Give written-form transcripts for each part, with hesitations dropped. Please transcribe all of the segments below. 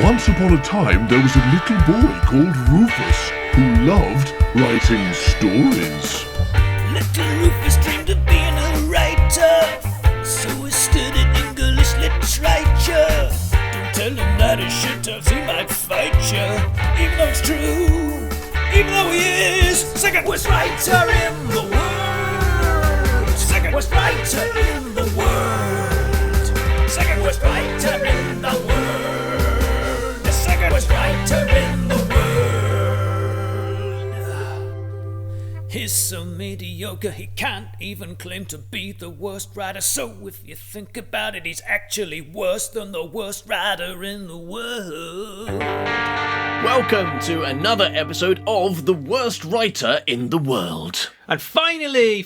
Once upon a time, there was a little boy called Rufus who loved writing stories. Little Rufus dreamed of being a writer, so he studied English literature. Don't tell him that he should, else he might fight you. Even though it's true, even though he is second worst writer in the world. Second worst writer in the world. Second worst writer in the world. The second worst writer in the world. He's so mediocre he can't even claim to be the worst writer. So if you think about it, he's actually worse than the worst writer in the world. Welcome to another episode of The Worst Writer in the World. And finally,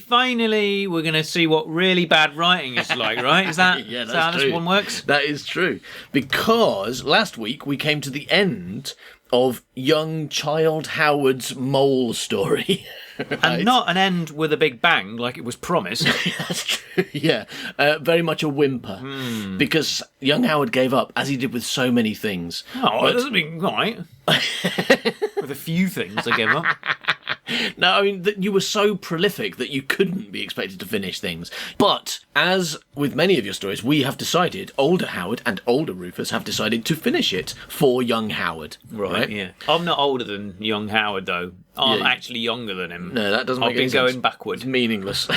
we're going to see what really bad writing is like, right? Is that, Yeah, is that how true. this one works? That is true. Because last week we came to the end of young child Howard's mole story. Right? And not an end with a big bang like it was promised. That's true, yeah. Very much a whimper. Because young Howard gave up, as he did with so many things. Oh, it doesn't mean right. With a few things I gave up. No, I mean, that you were so prolific that you couldn't be expected to finish things. But, as with many of your stories, we have decided, older Howard and older Rufus have decided to finish it for young Howard. Right? Yeah. I'm not older than young Howard, though. I'm Yeah. actually younger than him. No, that doesn't make I've any been sense. going backward. It's meaningless.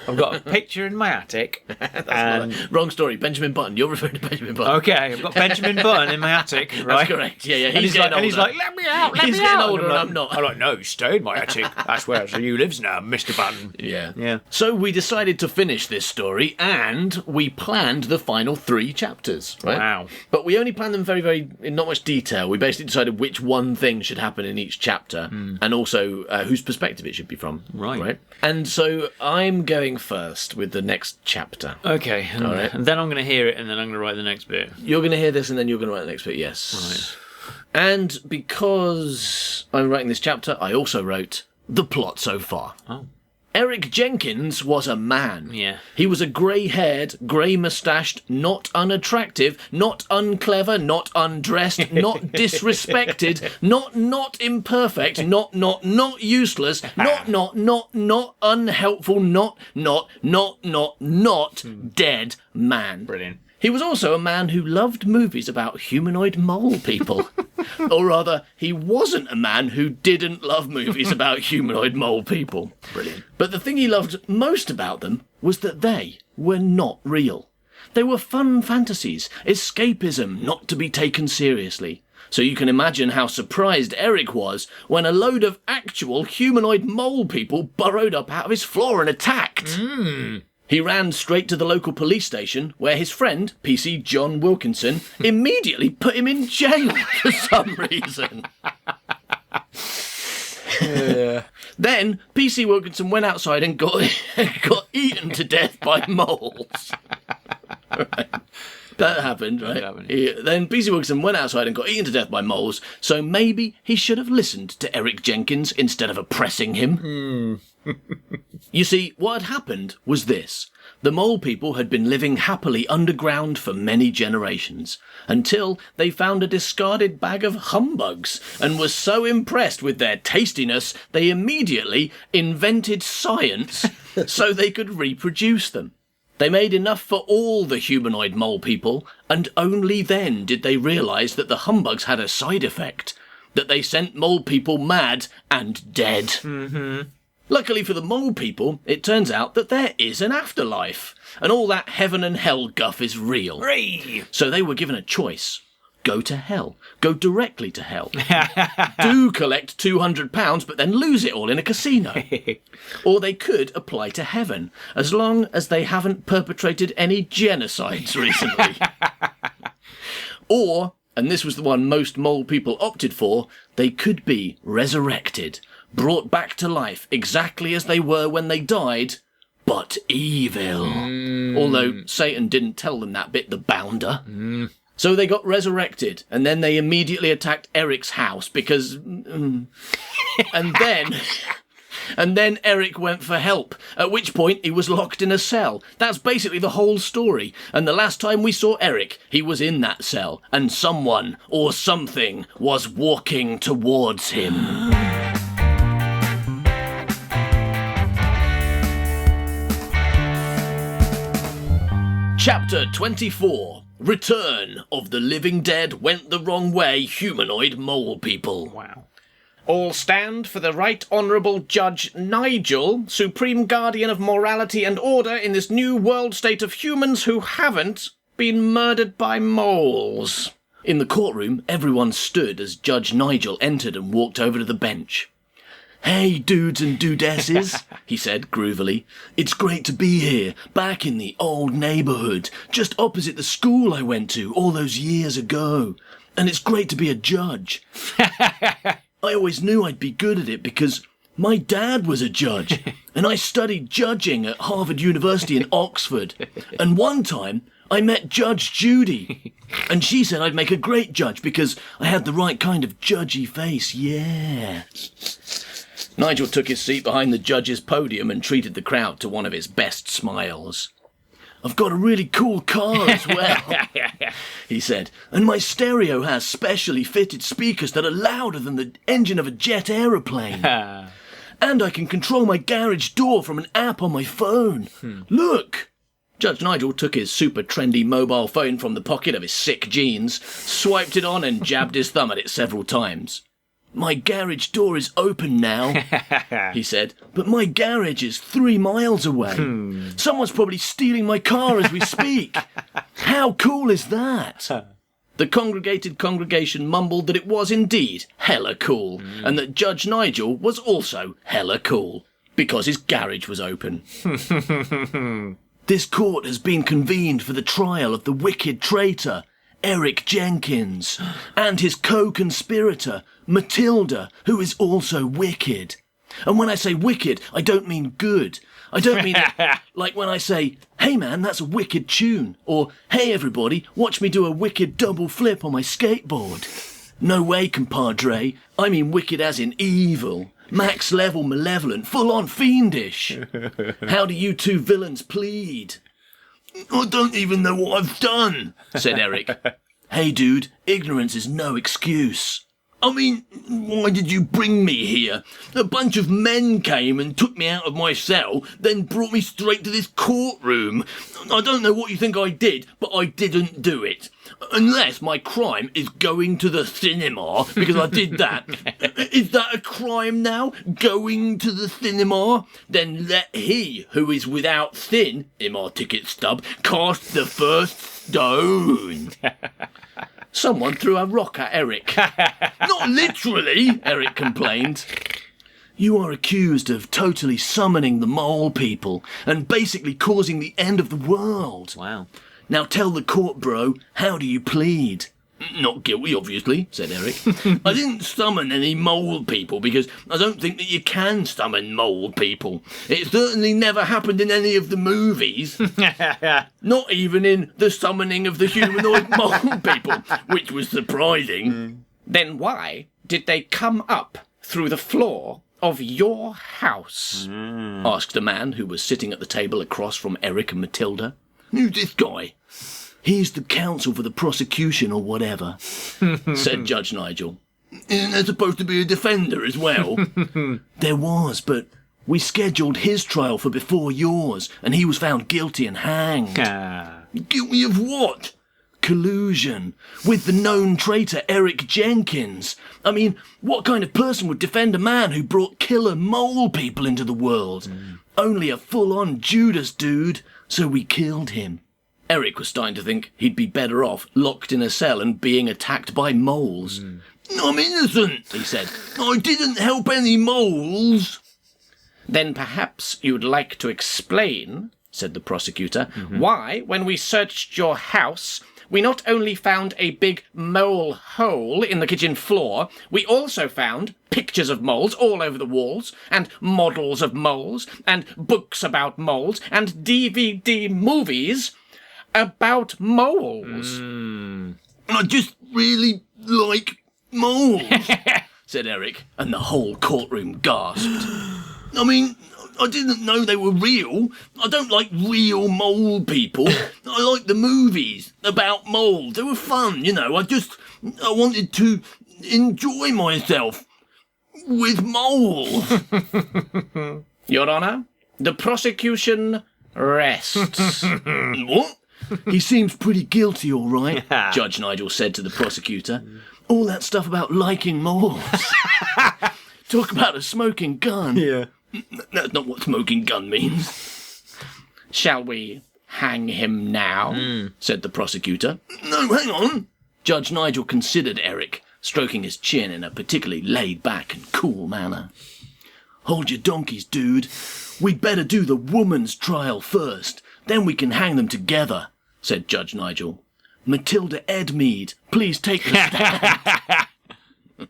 I've got a picture in my attic. And Wrong story. Benjamin Button. You're referring to Benjamin Button. okay, I've got Benjamin Button in my attic, right? That's correct. Yeah. And he's like, let me out, let He's me getting out. older And and I'm not. I'm like, no, stay in my attic. That's where you lives now, Mr. Button. Yeah. Yeah. So we decided to finish this story, and we planned the final 3 chapters. Right? Wow. But we only planned them very, in not much detail. We basically decided which one thing should happen in each chapter, and also whose perspective it should be from. Right. And so I'm going first with the next chapter. Okay, and, All right. and then I'm going to hear it, and then I'm going to write the next bit. You're going to hear this, and then you're going to write the next bit. Yes. Right. And because I'm writing this chapter, I also wrote the plot so far. Oh. Erick Jenkins was a man. Yeah. He was a grey-haired, grey-moustached, not unattractive, not unclever, not undressed, not disrespected, not imperfect, not useless, not unhelpful, not dead man. Brilliant. He was also a man who loved movies about humanoid mole people. Or rather, he wasn't a man who didn't love movies about humanoid mole people. Brilliant. But the thing he loved most about them was that they were not real. They were fun fantasies, escapism not to be taken seriously. So you can imagine how surprised Eric was when a load of actual humanoid mole people burrowed up out of his floor and attacked. He ran straight to the local police station, where his friend, PC John Wilkinson, immediately put him in jail for some reason. Then, PC Wilkinson went outside and got eaten to death by moles. Right. That happened, right? That happened. Then PC Wilkinson went outside and got eaten to death by moles, so maybe he should have listened to Erick Jenkins instead of oppressing him. You see, what had happened was this. The mole people had been living happily underground for many generations, until they found a discarded bag of humbugs, and were so impressed with their tastiness, they immediately invented science so they could reproduce them. They made enough for all the humanoid mole people, and only then did they realise that the humbugs had a side effect, that they sent mole people mad and dead. Luckily for the mole people, it turns out that there is an afterlife, and all that heaven and hell guff is real. Hooray! So they were given a choice. Go to hell. Go directly to hell. Do collect £200, but then lose it all in a casino. Or they could apply to heaven, as long as they haven't perpetrated any genocides recently. Or, and this was the one most mole people opted for, they could be resurrected, brought back to life exactly as they were when they died, but evil. Although Satan didn't tell them that bit, the bounder. So they got resurrected, and then they immediately attacked Eric's house because... and then And then Eric went for help, at which point he was locked in a cell. That's basically the whole story. And the last time we saw Eric, he was in that cell, and someone or something was walking towards him. Chapter 24. Return of the Living Dead Went the Wrong Way Humanoid Mole People. Wow. All stand for the Right Honourable Judge Nigel, Supreme Guardian of Morality and Order in this new world state of humans who haven't been murdered by moles. In the courtroom, everyone stood as Judge Nigel entered and walked over to the bench. "Hey, dudes and dudesses," he said groovily. "It's great to be here, back in the old neighbourhood, just opposite the school I went to all those years ago. And it's great to be a judge. I always knew I'd be good at it because my dad was a judge, and I studied judging at Harvard University in Oxford. And one time, I met Judge Judy, and she said I'd make a great judge because I had the right kind of judgy face, yeah." Nigel took his seat behind the judge's podium and treated the crowd to one of his best smiles. "I've got a really cool car as well," he said, "and my stereo has specially fitted speakers that are louder than the engine of a jet aeroplane. And I can control my garage door from an app on my phone. Look!" Judge Nigel took his super trendy mobile phone from the pocket of his sick jeans, swiped it on and jabbed his thumb at it several times. "My garage door is open now," he said, "but my garage is 3 miles away. Someone's probably stealing my car as we speak. How cool is that?" The congregation mumbled that it was indeed hella cool, and that Judge Nigel was also hella cool, because his garage was open. "This court has been convened for the trial of the wicked traitor, Erick Jenkins, and his co-conspirator, Matilda, who is also wicked. And when I say wicked, I don't mean good. I don't mean like when I say, 'Hey man, that's a wicked tune,' or 'Hey everybody, watch me do a wicked double flip on my skateboard.' No way, compadre. I mean wicked as in evil. Max level malevolent, full on fiendish. How do you two villains plead?" "I don't even know what I've done," said Eric. "Hey dude, ignorance is no excuse." "I mean, why did you bring me here? A bunch of men came and took me out of my cell, then brought me straight to this courtroom. I don't know what you think I did, but I didn't do it. Unless my crime is going to the cinema, because I did that. Is that a crime now? Going to the cinema? Then let he who is without sin, in my ticket stub, cast the first stone." Someone threw a rock at Eric. "Not literally," Eric complained. "You are accused of totally summoning the mole people and basically causing the end of the world." Wow. "Now tell the court, bro, how do you plead?" "Not guilty, obviously," said Eric. "I didn't summon any mole people because I don't think that you can summon mole people. It certainly never happened in any of the movies. Not even in The Summoning of the Humanoid Mole People, which was surprising." Then why did they come up through the floor of your house?" asked a man who was sitting at the table across from Eric and Matilda. "Who's this guy?" "He's the counsel for the prosecution or whatever," said Judge Nigel. "Isn't there supposed to be a defender as well?" "There was, but we scheduled his trial for before yours, and he was found guilty and hanged." "Guilty of what?" "Collusion with the known traitor Erick Jenkins. I mean, what kind of person would defend a man who brought killer mole people into the world? Only a full-on Judas dude, so we killed him." Eric was starting to think he'd be better off locked in a cell and being attacked by moles. "I'm innocent," he said. "I didn't help any moles." "Then perhaps you'd like to explain," said the prosecutor, "why, when we searched your house, we not only found a big mole hole in the kitchen floor, we also found pictures of moles all over the walls, and models of moles, and books about moles, and DVD movies about moles." "I just really like moles," said Eric, and the whole courtroom gasped. I mean, I didn't know they were real. I don't like real mole people. I like the movies about moles. They were fun, you know. I wanted to enjoy myself with moles. Your Honour, the prosecution rests. What? He seems pretty guilty, all right, Judge Nigel said to the prosecutor. All that stuff about liking moles. Talk about a smoking gun. Yeah. That's not what smoking gun means. Shall we hang him now? Said the prosecutor. No, hang on. Judge Nigel considered Eric, stroking his chin in a particularly laid-back and cool manner. Hold your donkeys, dude. We'd better do the woman's trial first. Then we can hang them together, said Judge Nigel. Matilda Edmead, please take the stand.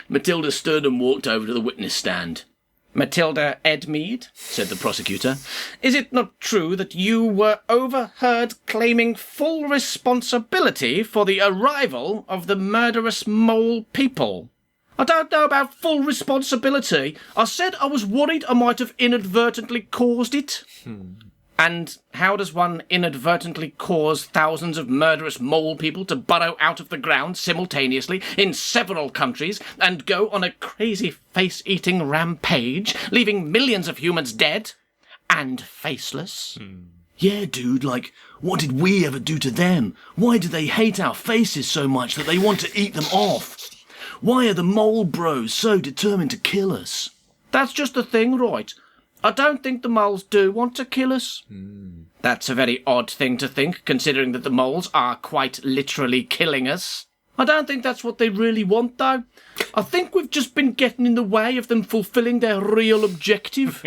Matilda stood and walked over to the witness stand. Matilda Edmead, said the prosecutor, is it not true that you were overheard claiming full responsibility for the arrival of the murderous mole people? I don't know about full responsibility. I said I was worried I might have inadvertently caused it. And how does one inadvertently cause thousands of murderous mole people to burrow out of the ground simultaneously in several countries and go on a crazy face-eating rampage, leaving millions of humans dead and faceless? Yeah, dude, like, what did we ever do to them? Why do they hate our faces so much that they want to eat them off? Why are the mole bros so determined to kill us? That's just the thing, right? I don't think the moles do want to kill us. That's a very odd thing to think, considering that the moles are quite literally killing us. I don't think that's what they really want, though. I think we've just been getting in the way of them fulfilling their real objective.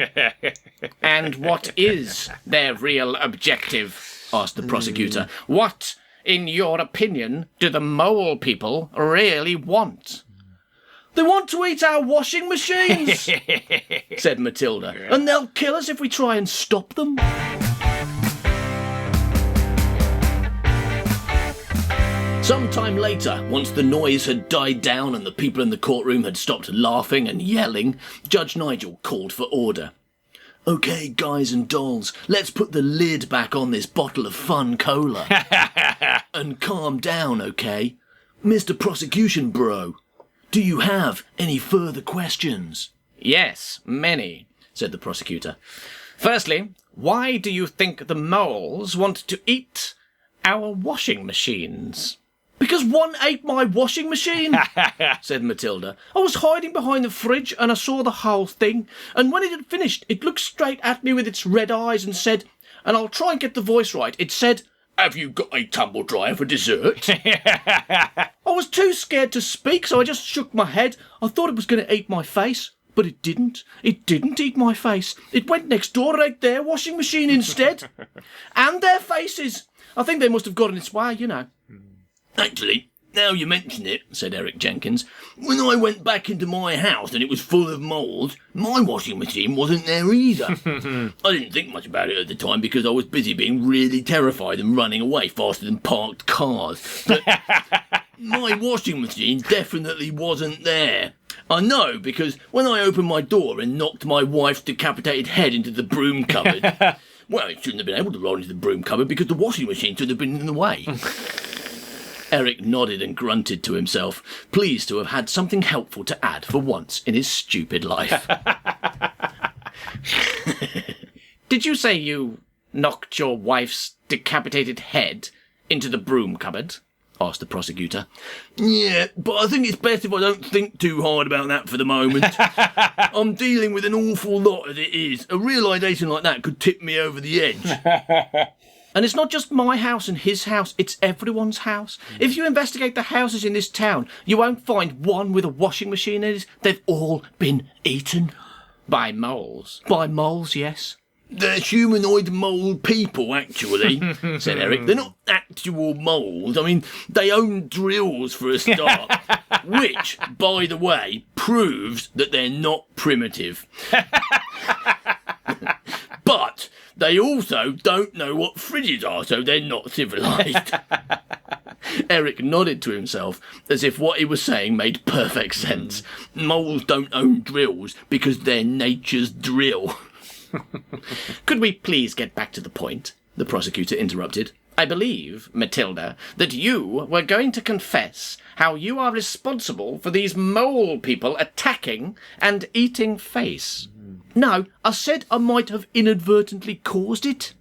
And what is their real objective? Asked the prosecutor. What, in your opinion, do the mole people really want? They want to eat our washing machines, said Matilda. and they'll kill us if we try and stop them. Some time later, once the noise had died down and the people in the courtroom had stopped laughing and yelling, Judge Nigel called for order. Okay, guys and dolls, let's put the lid back on this bottle of fun cola. And calm down, okay? Mr. Prosecution Bro, do you have any further questions? Yes, many, said the prosecutor. Firstly, why do you think the moles want to eat our washing machines? Because one ate my washing machine, said Matilda. I was hiding behind the fridge and I saw the whole thing, and when it had finished, it looked straight at me with its red eyes and said, and I'll try and get the voice right, it said, "Have you got a tumble dryer for dessert?" I was too scared to speak, so I just shook my head. I thought it was going to eat my face, but it didn't. It didn't eat my face. It went next door and ate their washing machine instead. And their faces. I think they must have got in its way, you know. Actually, now you mention it, said Erick Jenkins, when I went back into my house and it was full of moles, my washing machine wasn't there either. I didn't think much about it at the time because I was busy being really terrified and running away faster than parked cars. But my washing machine definitely wasn't there. I know because when I opened my door and knocked my wife's decapitated head into the broom cupboard, well, it shouldn't have been able to roll into the broom cupboard because the washing machine should have been in the way. Eric nodded and grunted to himself, pleased to have had something helpful to add for once in his stupid life. Did you say you knocked your wife's decapitated head into the broom cupboard? Asked the prosecutor. Yeah, but I think it's best if I don't think too hard about that for the moment. I'm dealing with an awful lot as it is. A realisation like that could tip me over the edge. And it's not just my house and his house, it's everyone's house. If you investigate the houses in this town, you won't find one with a washing machine in it. They've all been eaten. By moles. By moles, yes. They're humanoid mole people, actually, said Eric. They're not actual moles. I mean, they own drills for a start. Which, by the way, proves that they're not primitive. But they also don't know what fridges are, so they're not civilised. Eric nodded to himself as if what he was saying made perfect sense. Moles don't own drills because they're nature's drill. Could we please get back to the point? The prosecutor interrupted. I believe, Matilda, that you were going to confess how you are responsible for these mole people attacking and eating face. No, I said I might have inadvertently caused it.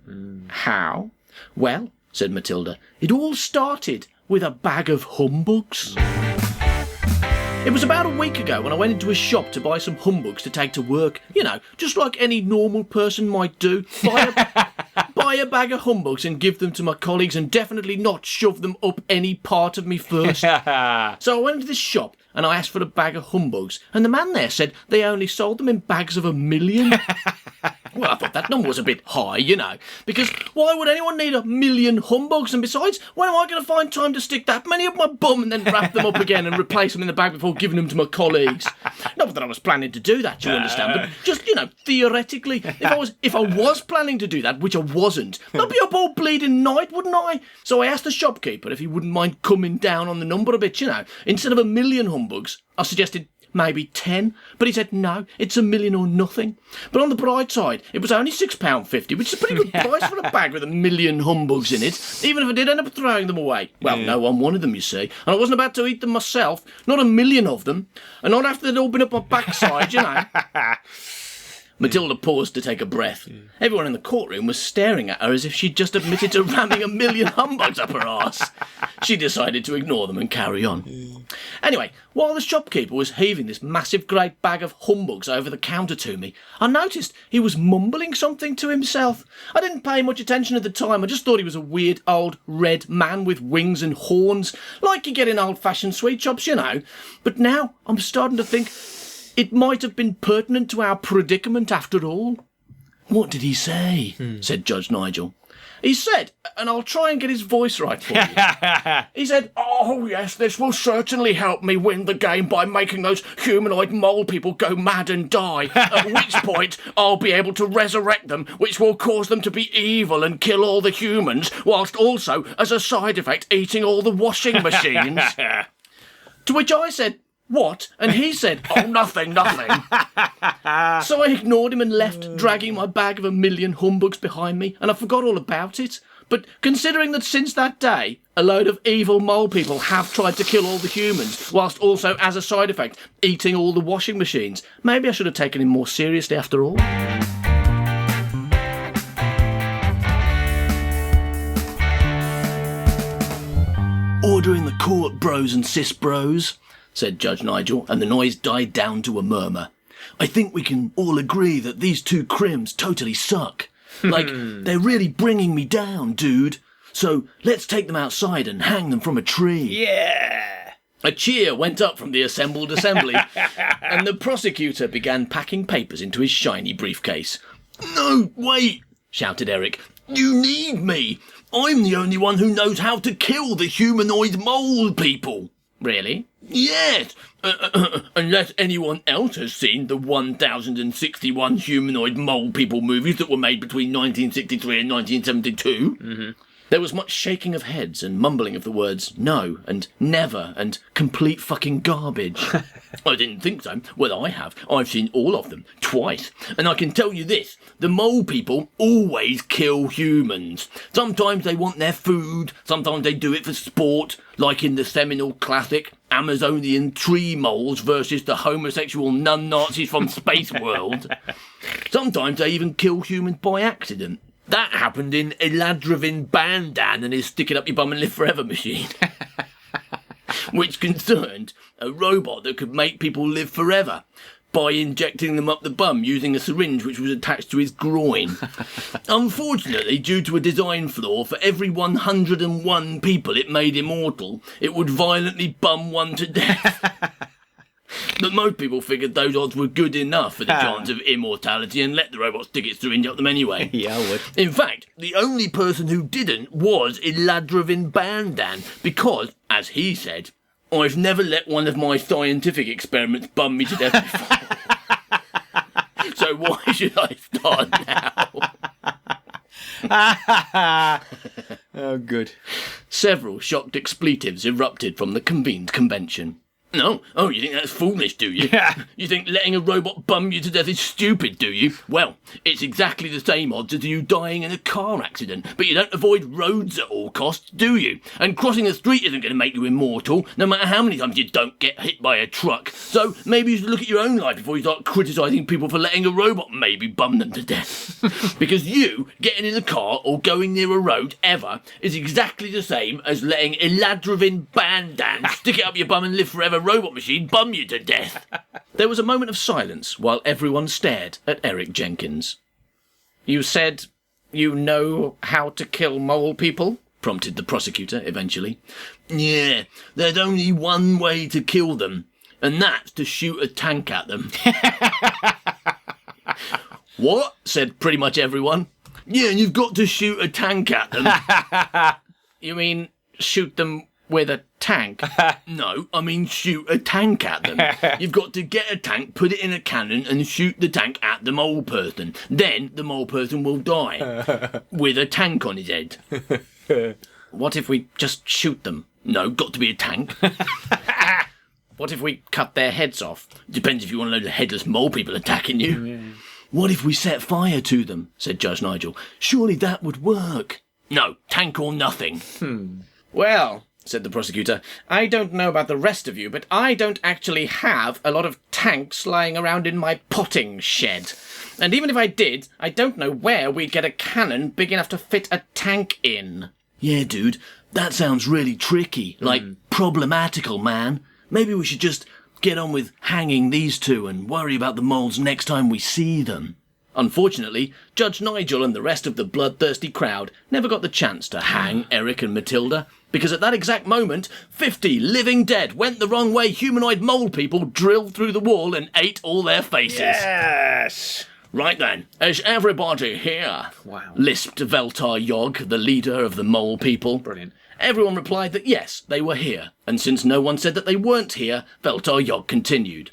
How? Well, said Matilda, it all started with a bag of humbugs. It was about a week ago when I went into a shop to buy some humbugs to take to work. You know, just like any normal person might do. Buy a bag of humbugs and give them to my colleagues and definitely not shove them up any part of me first. So I went into this shop and I asked for a bag of humbugs and the man there said they only sold them in bags of 1,000,000. Well, I thought that number was a bit high, you know, because why would anyone need 1,000,000 humbugs? And besides, when am I going to find time to stick that many up my bum and then wrap them up again and replace them in the bag before giving them to my colleagues? Not that I was planning to do that, you understand, but just, you know, theoretically, if I was planning to do that, which I wasn't, I'd be up all bleeding night, wouldn't I? So I asked the shopkeeper if he wouldn't mind coming down on the number a bit, you know. Instead of 1,000,000 humbugs, I suggested maybe 10, but he said no, it's 1,000,000 or nothing. But on the bright side, it was only £6.50, which is a pretty good price for a bag with 1,000,000 humbugs in it, even if I did end up throwing them away. Well, no one wanted them, you see, and I wasn't about to eat them myself, not 1,000,000 of them, and not after they'd all been up my backside, you know. Matilda paused to take a breath. Everyone in the courtroom was staring at her as if she'd just admitted to ramming 1,000,000 humbugs up her arse. She decided to ignore them and carry on. Anyway, while the shopkeeper was heaving this massive great bag of humbugs over the counter to me, I noticed he was mumbling something to himself. I didn't pay much attention at the time. I just thought he was a weird old red man with wings and horns, like you get in old-fashioned sweet shops, you know. But now I'm starting to think it might have been pertinent to our predicament after all. What did he say? Said Judge Nigel. He said, and I'll try and get his voice right for you. He said, oh yes, this will certainly help me win the game by making those humanoid mole people go mad and die, at which point I'll be able to resurrect them, which will cause them to be evil and kill all the humans, whilst also, as a side effect, eating all the washing machines. To which I said, what? And he said, oh, nothing. So I ignored him and left, dragging my bag of 1,000,000 humbugs behind me, and I forgot all about it. But considering that since that day, a load of evil mole people have tried to kill all the humans, whilst also, as a side effect, eating all the washing machines, maybe I should have taken him more seriously after all. Order in the court, bros and cis bros, said Judge Nigel, and the noise died down to a murmur. I think we can all agree that these two crims totally suck. Like, they're really bringing me down, dude. So let's take them outside and hang them from a tree. Yeah. A cheer went up from the assembled assembly, and the prosecutor began packing papers into his shiny briefcase. No, wait, shouted Eric. You need me. I'm the only one who knows how to kill the humanoid mole people. Really? Yes, unless anyone else has seen the 1,061 humanoid mole people movies that were made between 1963 and 1972. Mm-hmm. There was much shaking of heads and mumbling of the words no and never and complete fucking garbage. I didn't think so. Well, I have. I've seen all of them, twice. And I can tell you this, the mole people always kill humans. Sometimes they want their food, sometimes they do it for sport, like in the seminal classic Amazonian tree moles versus the homosexual nun-Nazis from Space World. Sometimes they even kill humans by accident. That happened in Eladravin Bandan and his Stick It Up Your Bum and Live Forever machine. Which concerned a robot that could make people live forever by injecting them up the bum using a syringe which was attached to his groin. Unfortunately, due to a design flaw, for every 101 people it made immortal, it would violently bum one to death. But most people figured those odds were good enough for the chance of immortality and let the robot stick its syringe up them anyway. Yeah, I would. In fact, the only person who didn't was Eladravin Bandan, because, as he said, I've never let one of my scientific experiments bum me to death before. So why should I start now? Oh, good. Several shocked expletives erupted from the convened convention. No? Oh, you think that's foolish, do you? Yeah. You think letting a robot bum you to death is stupid, do you? Well, it's exactly the same odds as you dying in a car accident, but you don't avoid roads at all costs, do you? And crossing a street isn't going to make you immortal, no matter how many times you don't get hit by a truck. So maybe you should look at your own life before you start criticising people for letting a robot maybe bum them to death. Because you getting in a car or going near a road ever is exactly the same as letting Eladrovin Bandan stick it up your bum and live forever robot machine bum you to death. There was a moment of silence while everyone stared at Erick Jenkins. You said you know how to kill mole people? Prompted the prosecutor eventually. Yeah, there's only one way to kill them, and that's to shoot a tank at them. What? Said pretty much everyone. Yeah, you've got to shoot a tank at them. You mean shoot them with a tank? No, I mean shoot a tank at them. You've got to get a tank, put it in a cannon and shoot the tank at the mole person. Then the mole person will die with a tank on his head. What if we just shoot them? No, got to be a tank. What if we cut their heads off? Depends if you want a load of headless mole people attacking you. Yeah. What if we set fire to them? Said Judge Nigel. Surely that would work. No, tank or nothing. Well, said the prosecutor, I don't know about the rest of you, but I don't actually have a lot of tanks lying around in my potting shed. And even if I did, I don't know where we'd get a cannon big enough to fit a tank in. Yeah, dude, that sounds really tricky, like problematical, man. Maybe we should just get on with hanging these two and worry about the moles next time we see them. Unfortunately, Judge Nigel and the rest of the bloodthirsty crowd never got the chance to hang Eric and Matilda, because at that exact moment, 50 living dead went the wrong way humanoid mole people drilled through the wall and ate all their faces. Yes! Right then, is everybody here? Wow. Lisped Veltar Yog, the leader of the mole people. Brilliant. Everyone replied that yes, they were here, and since no one said that they weren't here, Veltar Yog continued.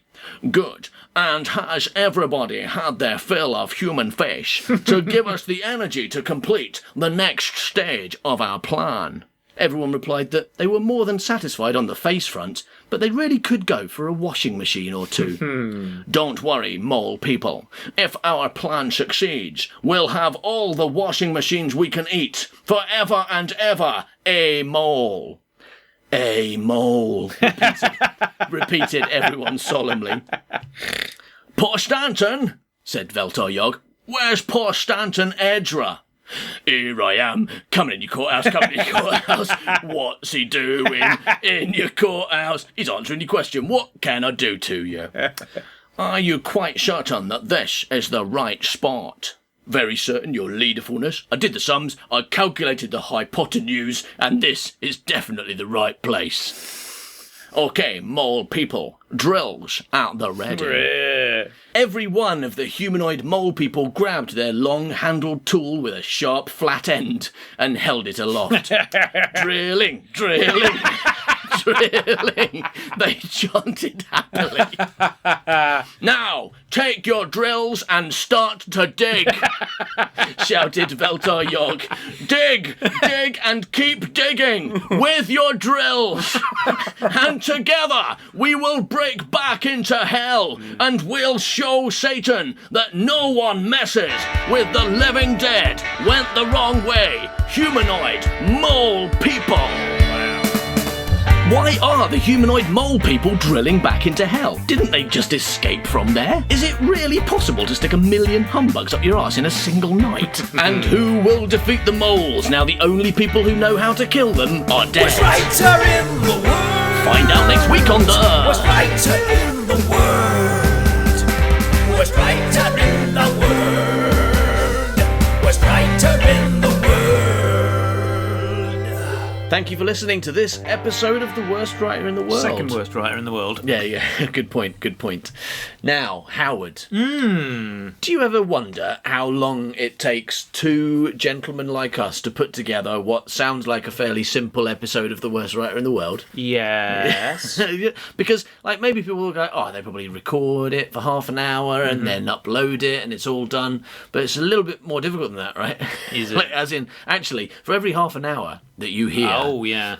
Good. And has everybody had their fill of human fish to give us the energy to complete the next stage of our plan? Everyone replied that they were more than satisfied on the face front, but they really could go for a washing machine or two. Don't worry, mole people. If our plan succeeds, we'll have all the washing machines we can eat, forever and ever, a mole. A mole, repeated everyone solemnly. Poor Stanton, said Veltar Yog. Where's poor Stanton Edra? Here I am, coming in your courthouse, What's he doing in your courthouse? He's answering your question. What can I do to you? Are you quite certain that this is the right spot? Very certain, your leaderfulness. I did the sums, I calculated the hypotenuse, and this is definitely the right place. Okay, mole people, drills at the ready. Every one of the humanoid mole people grabbed their long-handled tool with a sharp flat end and held it aloft. Drilling, drilling, drilling, they chanted happily. Now, take your drills and start to dig, shouted Veltar Yog. Dig, dig and keep digging with your drills. And together we will break back into hell and we'll show Satan that no one messes with the living dead. Went the wrong way. Humanoid mole people. Why are the humanoid mole people drilling back into hell? Didn't they just escape from there? Is it really possible to stick 1,000,000 humbugs up your arse in a single night? And who will defeat the moles now the only people who know how to kill them are dead? Worst writer in the world. Find out next week on the... Worst writer in the world. Worst writer in the world. Worst writer in the world. Thank you for listening to this episode of The Worst Writer in the World. Second worst writer in the world. Yeah. Good point. Now, Howard. Do you ever wonder how long it takes two gentlemen like us to put together what sounds like a fairly simple episode of The Worst Writer in the World? Yes. Because, like, maybe people will go, oh, they probably record it for half an hour and then upload it and it's all done. But it's a little bit more difficult than that, right? Is it? Like, as in, actually, for every half an hour that you hear,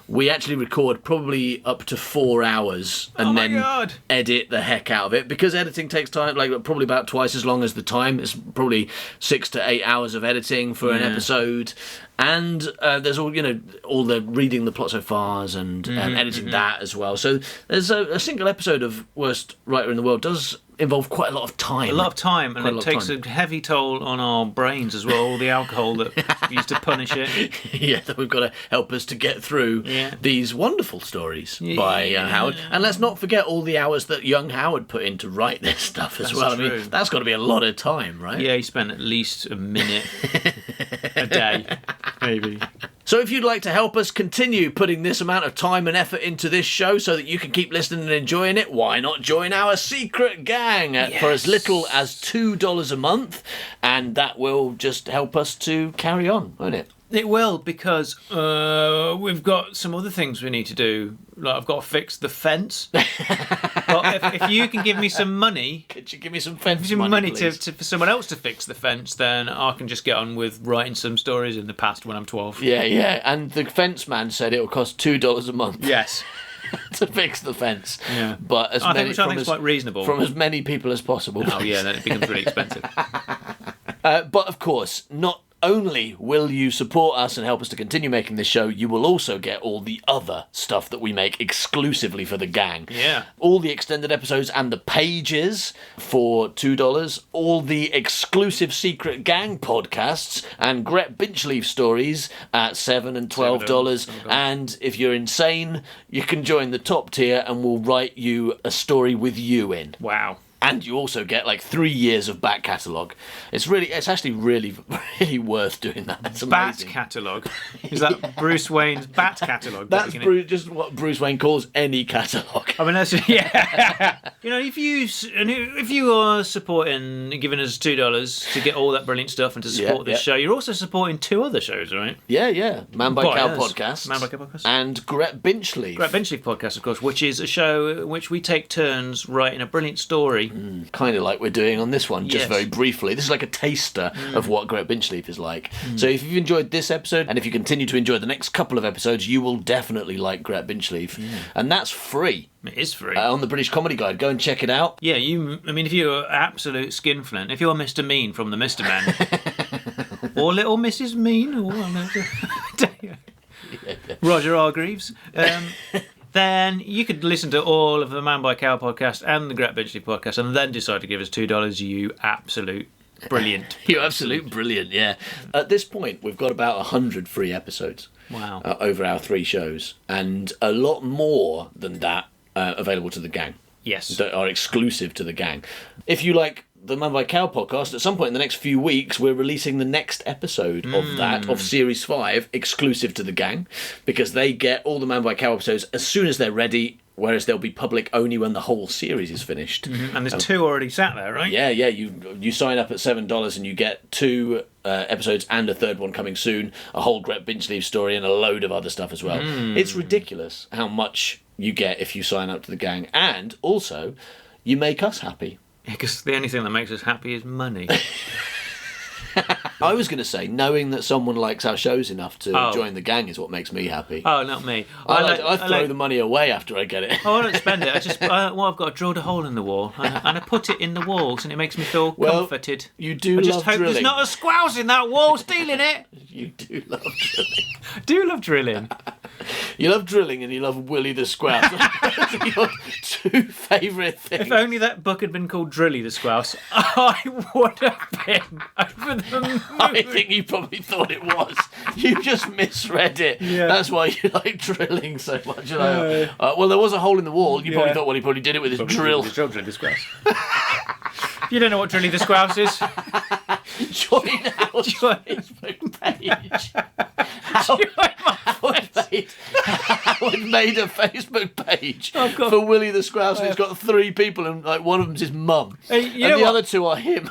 we actually record probably up to 4 hours and then edit the heck out of it, because editing takes time, like probably about twice as long as the time. It's probably 6 to 8 hours of editing for an episode. And there's all the reading the plot so fars and editing that as well. So there's a single episode of Worst Writer in the World does involve quite a lot of time. A lot of time, and it takes a heavy toll on our brains as well, all the alcohol that used to punish it. Yeah, that we've got to help us to get through these wonderful stories by Howard. And let's not forget all the hours that young Howard put in to write this stuff as well. True. I mean, that's got to be a lot of time, right? Yeah, he spent at least a minute a day, maybe. So if you'd like to help us continue putting this amount of time and effort into this show so that you can keep listening and enjoying it, why not join our secret gang for as little as $2 a month? And that will just help us to carry on, won't it? It will, because we've got some other things we need to do. Like, I've got to fix the fence. But if you can give me some money... Could you give me some fence money, please? For someone else to fix the fence, then I can just get on with writing some stories in the past when I'm 12. Yeah. And the fence man said it will cost $2 a month. Yes. To fix the fence. Yeah. But I think it's quite reasonable. From as many people as possible. Oh, yeah, then it becomes really expensive. But, of course, not only will you support us and help us to continue making this show, you will also get all the other stuff that we make exclusively for the gang. Yeah. All the extended episodes and the pages for $2, all the exclusive secret gang podcasts and Gret Binchleaf stories at $7 and $12. And if you're insane, you can join the top tier and we'll write you a story with you in. Wow. And you also get like 3 years of back catalogue. It's actually really worth doing that. It's amazing. Bat catalogue? Is that Bruce Wayne's bat catalogue? That's just what Bruce Wayne calls any catalogue. I mean, that's if you are supporting, giving us $2 to get all that brilliant stuff and to support this show, you're also supporting 2 other shows, right? Yeah. Man by Cow podcast. Man by Cow podcast. And Gret Binchleaf. Gret Binchleaf podcast, of course, which is a show in which we take turns writing a brilliant story. Kind of like we're doing on this one, just very briefly. This is like a taster of what Gret Binchleaf is like. So if you've enjoyed this episode, and if you continue to enjoy the next couple of episodes, you will definitely like Gret Binchleaf. And that's free. It is free. On the British Comedy Guide. Go and check it out. Yeah, if you're absolute skinflint, if you're Mr. Mean from the Mr. Man, or Little Mrs. Mean, or Roger Hargreaves, then you could listen to all of the Man by Cow podcast and the Gret Binchleaf podcast and then decide to give us $2, you absolute brilliant. You absolute brilliant, yeah. At this point, we've got about 100 free episodes. Wow. Over our 3 shows. And a lot more than that available to the gang. Yes. That are exclusive to the gang. If you like the Man by Cow podcast, at some point in the next few weeks, we're releasing the next episode of Series 5, exclusive to the gang, because they get all the Man by Cow episodes as soon as they're ready, whereas they'll be public only when the whole series is finished. And there's 2 already sat there, right? Yeah, you sign up at $7 and you get 2 episodes and a 3rd one coming soon, a whole Gret Binchleaf story and a load of other stuff as well. It's ridiculous how much you get if you sign up to the gang, and also you make us happy. Because the only thing that makes us happy is money. I was going to say, knowing that someone likes our shows enough to join the gang is what makes me happy. Oh, not me. I throw the money away after I get it. I don't spend it. I just, I've got to drill a hole in the wall, and I put it in the walls, and it makes me feel comforted. You do I just love hope drilling. there's not a squouse in that wall stealing it. You do love drilling. I do love drilling. You love drilling and you love Willy the Squouse. Those are your 2 favourite things. If only that book had been called Drilly the Squouse, I would have been over the moon. I think you probably thought it was. You just misread it. Yeah. That's why you like drilling so much. Well, there was a hole in the wall. You probably thought, well, he probably did it with his drill. Drilly the Squouse. You don't know what Drilly the Squouse is? Join our Facebook page. Howard made a Facebook page for Willie the Squouse, and it's got 3 people, and like one of them's his mum, you and know the what? other 2 are him.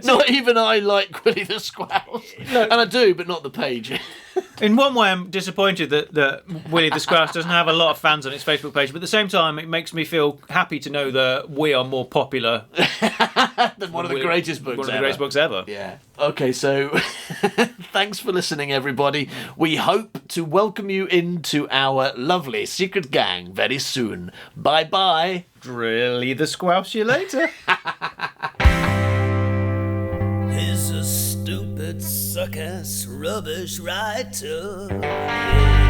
Not even I like Willie the Squouse, and I do, but not the page. In one way, I'm disappointed that Willie the Squouse doesn't have a lot of fans on its Facebook page, but at the same time, it makes me feel happy to know that we are more popular than one of the greatest books one of the ever. greatest books ever. Yeah. Okay, so thanks for listening, everybody. We hope to welcome you into our lovely secret gang very soon. Bye-bye. Really the Squouse you later. He's a stupid, suck-ass, rubbish writer. Yeah.